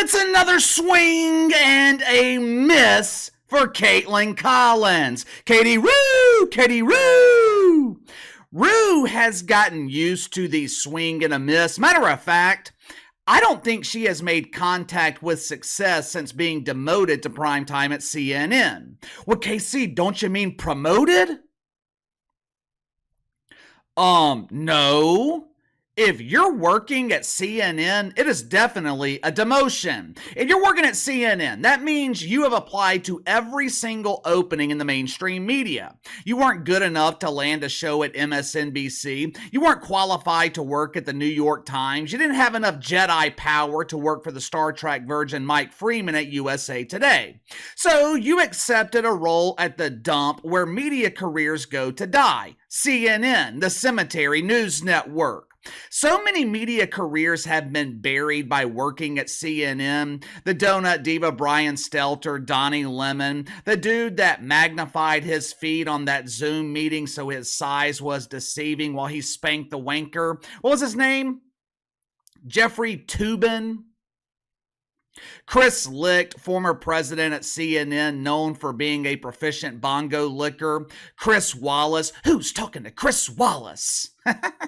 It's another swing and a miss for Caitlyn Collins. Katie Roo! Katie Roo! Roo has gotten used to the swing and a miss. Matter of fact, I don't think she has made contact with success since being demoted to primetime at CNN. Well, KC, don't you mean promoted? No. If you're working at CNN, it is definitely a demotion. If you're working at CNN, that means you have applied to every single opening in the mainstream media. You weren't good enough to land a show at MSNBC. You weren't qualified to work at the New York Times. You didn't have enough Jedi power to work for the Star Trek virgin Mike Freeman at USA Today. So you accepted a role at the dump where media careers go to die. CNN, the Cemetery News Network. So many media careers have been buried by working at CNN. The donut diva Brian Stelter, Donnie Lemon, the dude that magnified his feet on that Zoom meeting so his size was deceiving while he spanked the wanker. What was his name? Jeffrey Toobin. Chris Licht, former president at CNN, known for being a proficient bongo licker. Chris Wallace. Who's talking to Chris Wallace?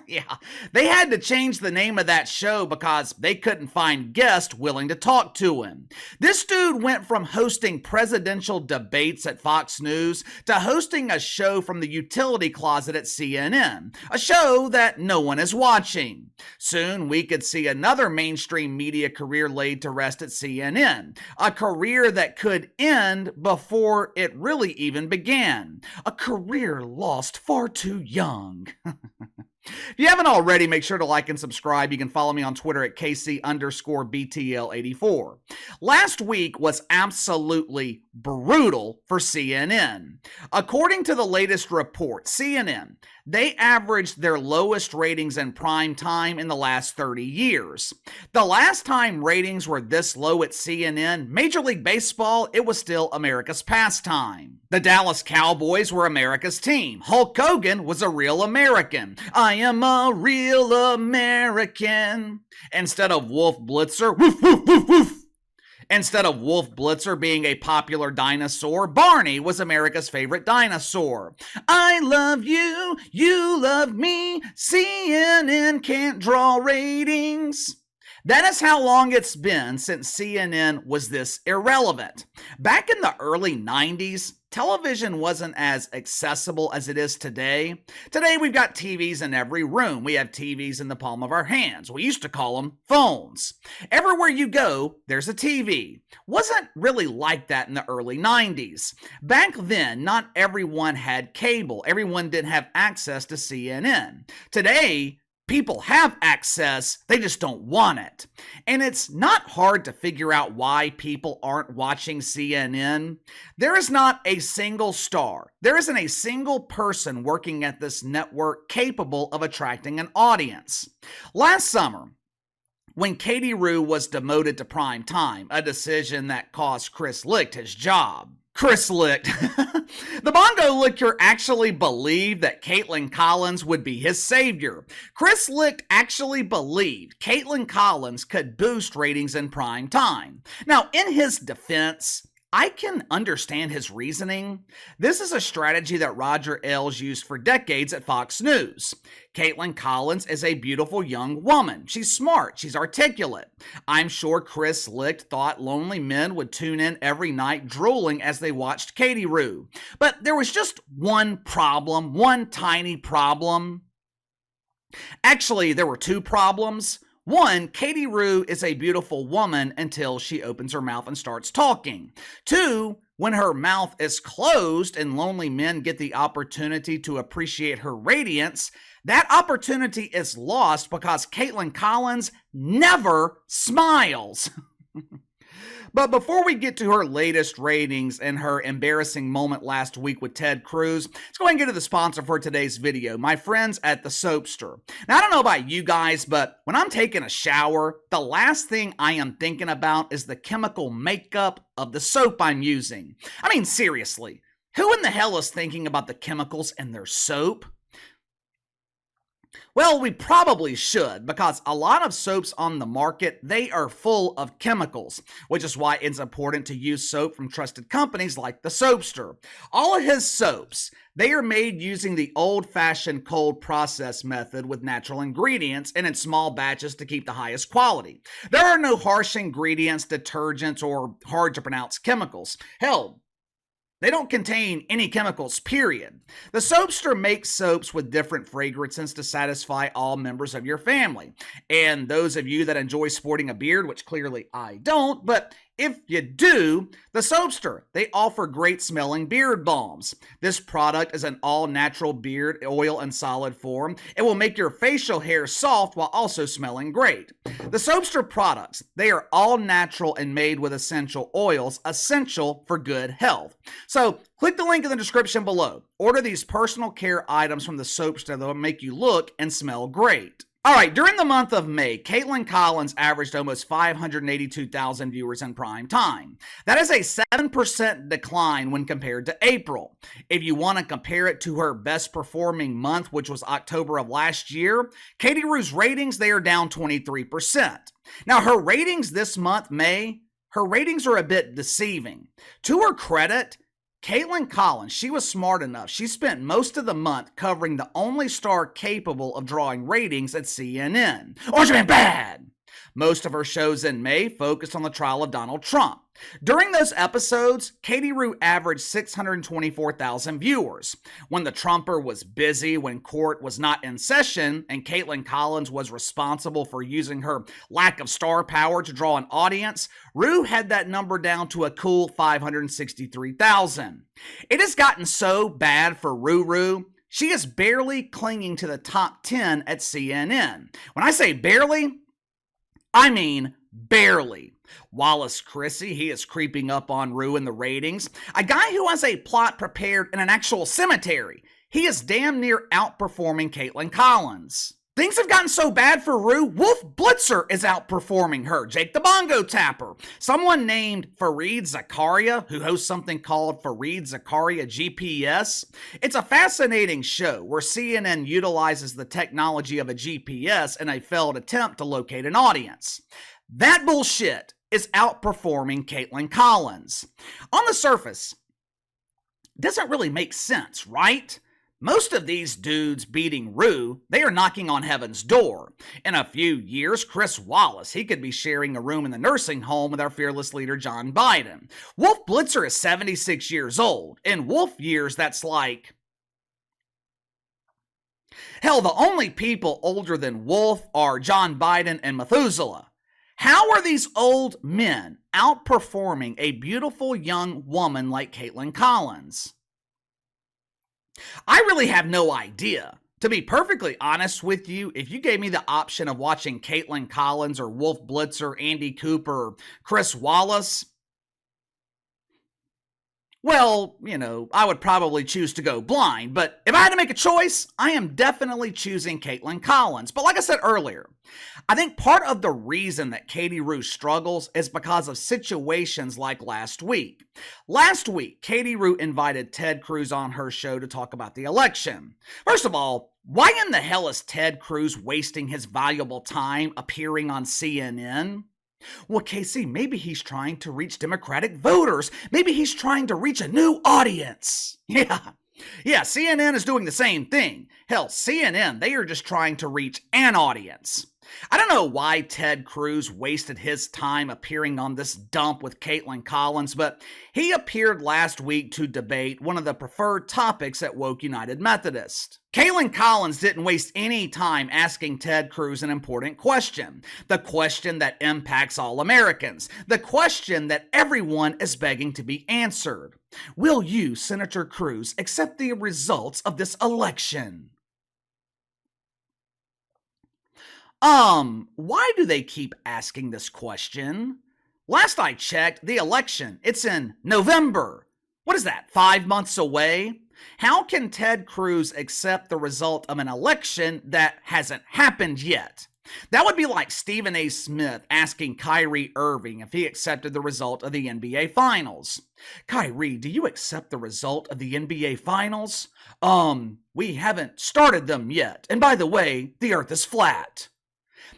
Yeah, they had to change the name of that show because they couldn't find guests willing to talk to him. This dude went from hosting presidential debates at Fox News to hosting a show from the utility closet at CNN, a show that no one is watching. Soon we could see another mainstream media career laid to rest at CNN, a career that could end before it really even began, a career lost far too young. If you haven't already, make sure to like and subscribe. You can follow me on Twitter at KC_BTL84. Last week was absolutely brutal for CNN. According to the latest report, CNN, they averaged their lowest ratings in prime time in the last 30 years. The last time ratings were this low at CNN, Major League Baseball, it was still America's pastime. The Dallas Cowboys were America's team. Hulk Hogan was a real American. I am a real American. Instead of Wolf Blitzer, woof, woof, woof, woof. Instead of Wolf Blitzer being a popular dinosaur, Barney was America's favorite dinosaur. I love you, you love me, CNN can't draw ratings. That is how long it's been since CNN was this irrelevant. Back in the early 90s, television wasn't as accessible as it is today. Today we've got TVs in every room. We have TVs in the palm of our hands. We used to call them phones. Everywhere you go, there's a TV. Wasn't really like that in the early 90s. Back then, not everyone had cable. Everyone didn't have access to CNN. Today, people have access, they just don't want it. And it's not hard to figure out why people aren't watching CNN. There is not a single star. There isn't a single person working at this network capable of attracting an audience. Last summer, when Katie Roo was demoted to prime time, a decision that cost Chris Licht his job. Chris Licht. The bongo licker actually believed that Caitlyn Collins would be his savior. Chris Licht actually believed Caitlyn Collins could boost ratings in prime time. Now, in his defense, I can understand his reasoning. This is a strategy that Roger Ailes used for decades at Fox News. Caitlyn Collins is a beautiful young woman. She's smart. She's articulate. I'm sure Chris Licht thought lonely men would tune in every night drooling as they watched Katie Roo. But there was just one problem, one tiny problem. Actually, there were two problems. One, Katie Roo is a beautiful woman until she opens her mouth and starts talking. Two, when her mouth is closed and lonely men get the opportunity to appreciate her radiance, that opportunity is lost because Caitlyn Collins never smiles. But before we get to her latest ratings and her embarrassing moment last week with Ted Cruz, let's go ahead and get to the sponsor for today's video, my friends at the Soapster. Now, I don't know about you guys, but when I'm taking a shower, the last thing I am thinking about is the chemical makeup of the soap I'm using. I mean, seriously, who in the hell is thinking about the chemicals in their soap? Well, we probably should, because a lot of soaps on the market, they are full of chemicals, which is why it's important to use soap from trusted companies like the Soapster. All of his soaps, they are made using the old-fashioned cold process method with natural ingredients and in small batches to keep the highest quality. There are no harsh ingredients, detergents, or hard-to-pronounce chemicals. Hell, they don't contain any chemicals, period. The Soapster makes soaps with different fragrances to satisfy all members of your family. And those of you that enjoy sporting a beard, which clearly I don't, but if you do, the Soapster, they offer great smelling beard balms. This product is an all-natural beard oil in solid form. It will make your facial hair soft while also smelling great. The Soapster products, they are all natural and made with essential oils, essential for good health. So click the link in the description below. Order these personal care items from the Soapster that will make you look and smell great. All right, during the month of May, Caitlyn Collins averaged almost 582,000 viewers in prime time. That is a 7% decline when compared to April. If you want to compare it to her best performing month, which was October of last year, Katie Rue's ratings, they are down 23%. Now, her ratings this month, May, her ratings are a bit deceiving. To her credit, Caitlyn Collins, she was smart enough. She spent most of the month covering the only star capable of drawing ratings at CNN. Orange Man Bad! Most of her shows in May focused on the trial of Donald Trump. During those episodes, Katie Rue averaged 624,000 viewers. When the Trumper was busy, when court was not in session, and Caitlyn Collins was responsible for using her lack of star power to draw an audience, Rue had that number down to a cool 563,000. It has gotten so bad for Rue, she is barely clinging to the top 10 at CNN. When I say barely, I mean barely. Wallace Chrissy, he is creeping up on Rue in the ratings. A guy who has a plot prepared in an actual cemetery. He is damn near outperforming Caitlyn Collins. Things have gotten so bad for Rue, Wolf Blitzer is outperforming her. Jake the Bongo Tapper. Someone named Fareed Zakaria, who hosts something called Fareed Zakaria GPS. It's a fascinating show where CNN utilizes the technology of a GPS in a failed attempt to locate an audience. That bullshit is outperforming Caitlyn Collins. On the surface, it doesn't really make sense, right? Most of these dudes beating Rue, they are knocking on heaven's door. In a few years, Chris Wallace, he could be sharing a room in the nursing home with our fearless leader, John Biden. Wolf Blitzer is 76 years old. In Wolf years, that's like... Hell, the only people older than Wolf are John Biden and Methuselah. How are these old men outperforming a beautiful young woman like Caitlyn Collins? I really have no idea. To be perfectly honest with you, if you gave me the option of watching Caitlyn Collins or Wolf Blitzer, Andy Cooper, or Chris Wallace, well, I would probably choose to go blind, but if I had to make a choice, I am definitely choosing Caitlyn Collins. But like I said earlier, I think part of the reason that Katie Rue struggles is because of situations like last week. Last week, Katie Rue invited Ted Cruz on her show to talk about the election. First of all, why in the hell is Ted Cruz wasting his valuable time appearing on CNN? Well, Casey, maybe he's trying to reach Democratic voters. Maybe he's trying to reach a new audience. Yeah, CNN is doing the same thing. Hell, CNN, they are just trying to reach an audience. I don't know why Ted Cruz wasted his time appearing on this dump with Caitlyn Collins, but he appeared last week to debate one of the preferred topics at Woke United Methodist. Caitlyn Collins didn't waste any time asking Ted Cruz an important question. The question that impacts all Americans. The question that everyone is begging to be answered. Will you, Senator Cruz, accept the results of this election? Why do they keep asking this question? Last I checked, the election, it's in November. What is that, 5 months away? How can Ted Cruz accept the result of an election that hasn't happened yet? That would be like Stephen A. Smith asking Kyrie Irving if he accepted the result of the NBA Finals. Kyrie, do you accept the result of the NBA Finals? We haven't started them yet. And by the way, the earth is flat.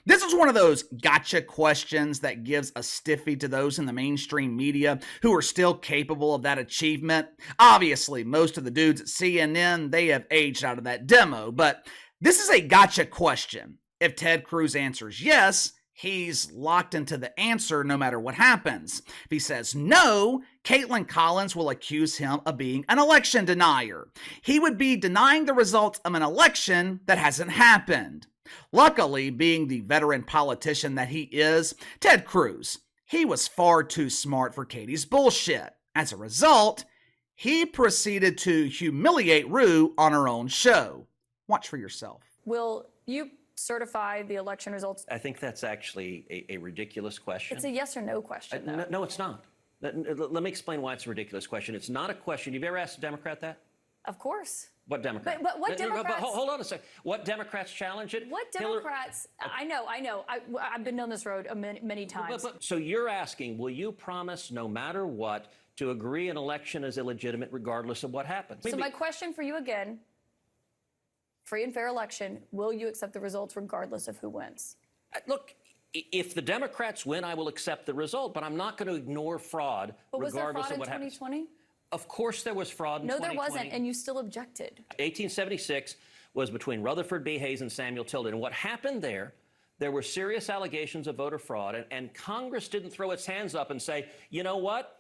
This is one of those gotcha questions that gives a stiffy to those in the mainstream media who are still capable of that achievement. Obviously, most of the dudes at CNN, they have aged out of that demo, but this is a gotcha question. If Ted Cruz answers yes, he's locked into the answer no matter what happens. If he says no, Caitlyn Collins will accuse him of being an election denier. He would be denying the results of an election that hasn't happened. Luckily, being the veteran politician that he is, Ted Cruz, he was far too smart for Katie's bullshit. As a result, he proceeded to humiliate Rue on her own show. Watch for yourself. Will you certify the election results? I think that's actually a ridiculous question. It's a yes or no question, though. No, it's not. Let me explain why it's a ridiculous question. It's not a question. You've ever asked a Democrat that? Of course. What Democrat? But what Democrats? Hold on a second. What Democrats challenge it? What Democrats? I know. I've been down this road many times. So you're asking, will you promise no matter what to agree an election is illegitimate regardless of what happens? So my question for you again, free and fair election, will you accept the results regardless of who wins? Look, if the Democrats win, I will accept the result, but I'm not going to ignore fraud regardless of what happens. Was there fraud in 2020? Of course there was fraud in 2020. No, there wasn't, and you still objected. 1876 was between Rutherford B. Hayes and Samuel Tilden. And what happened there were serious allegations of voter fraud, and Congress didn't throw its hands up and say, you know what?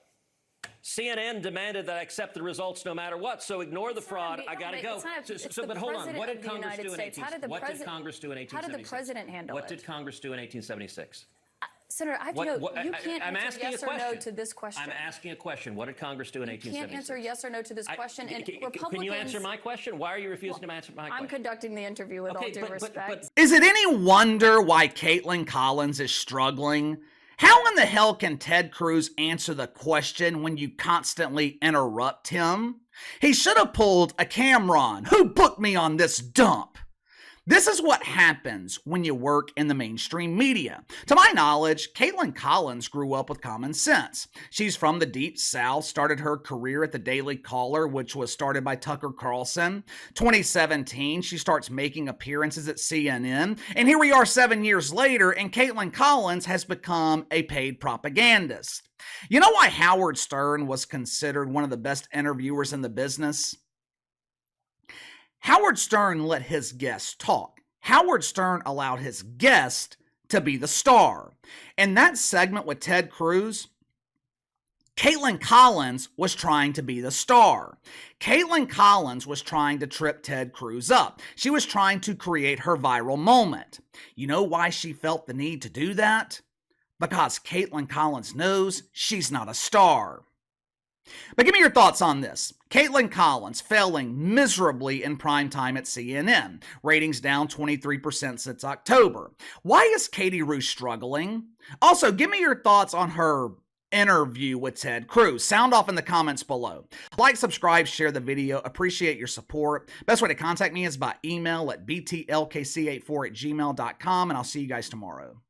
CNN demanded that I accept the results no matter what, so ignore the fraud. I got to go. But hold on. What did Congress do in 1876? What did Congress do in 1876? How did the president handle it? What did Congress do in 1876? Senator, I have to know, you can't answer yes or no to this question. I'm asking a question. What did Congress do in 1876? You can't answer yes or no to this question. And Republicans, can you answer my question? Why are you refusing to answer my question? I'm conducting the interview with all due respect. Is it any wonder why Caitlyn Collins is struggling? How in the hell can Ted Cruz answer the question when you constantly interrupt him? He should have pulled a Cameron. Who booked me on this dump? This is what happens when you work in the mainstream media. To my knowledge, Caitlyn Collins grew up with common sense. She's from the Deep South, started her career at the Daily Caller, which was started by Tucker Carlson. 2017, she starts making appearances at CNN. And here we are 7 years later, and Caitlyn Collins has become a paid propagandist. You know why Howard Stern was considered one of the best interviewers in the business? Howard Stern let his guests talk. Howard Stern allowed his guest to be the star. In that segment with Ted Cruz, Caitlyn Collins was trying to be the star. Caitlyn Collins was trying to trip Ted Cruz up. She was trying to create her viral moment. You know why she felt the need to do that? Because Caitlyn Collins knows she's not a star. But give me your thoughts on this. Caitlyn Collins failing miserably in primetime at CNN. Ratings down 23% since October. Why is Katie Rue struggling? Also, give me your thoughts on her interview with Ted Cruz. Sound off in the comments below. Like, subscribe, share the video. Appreciate your support. Best way to contact me is by email at btlkc84@gmail.com, and I'll see you guys tomorrow.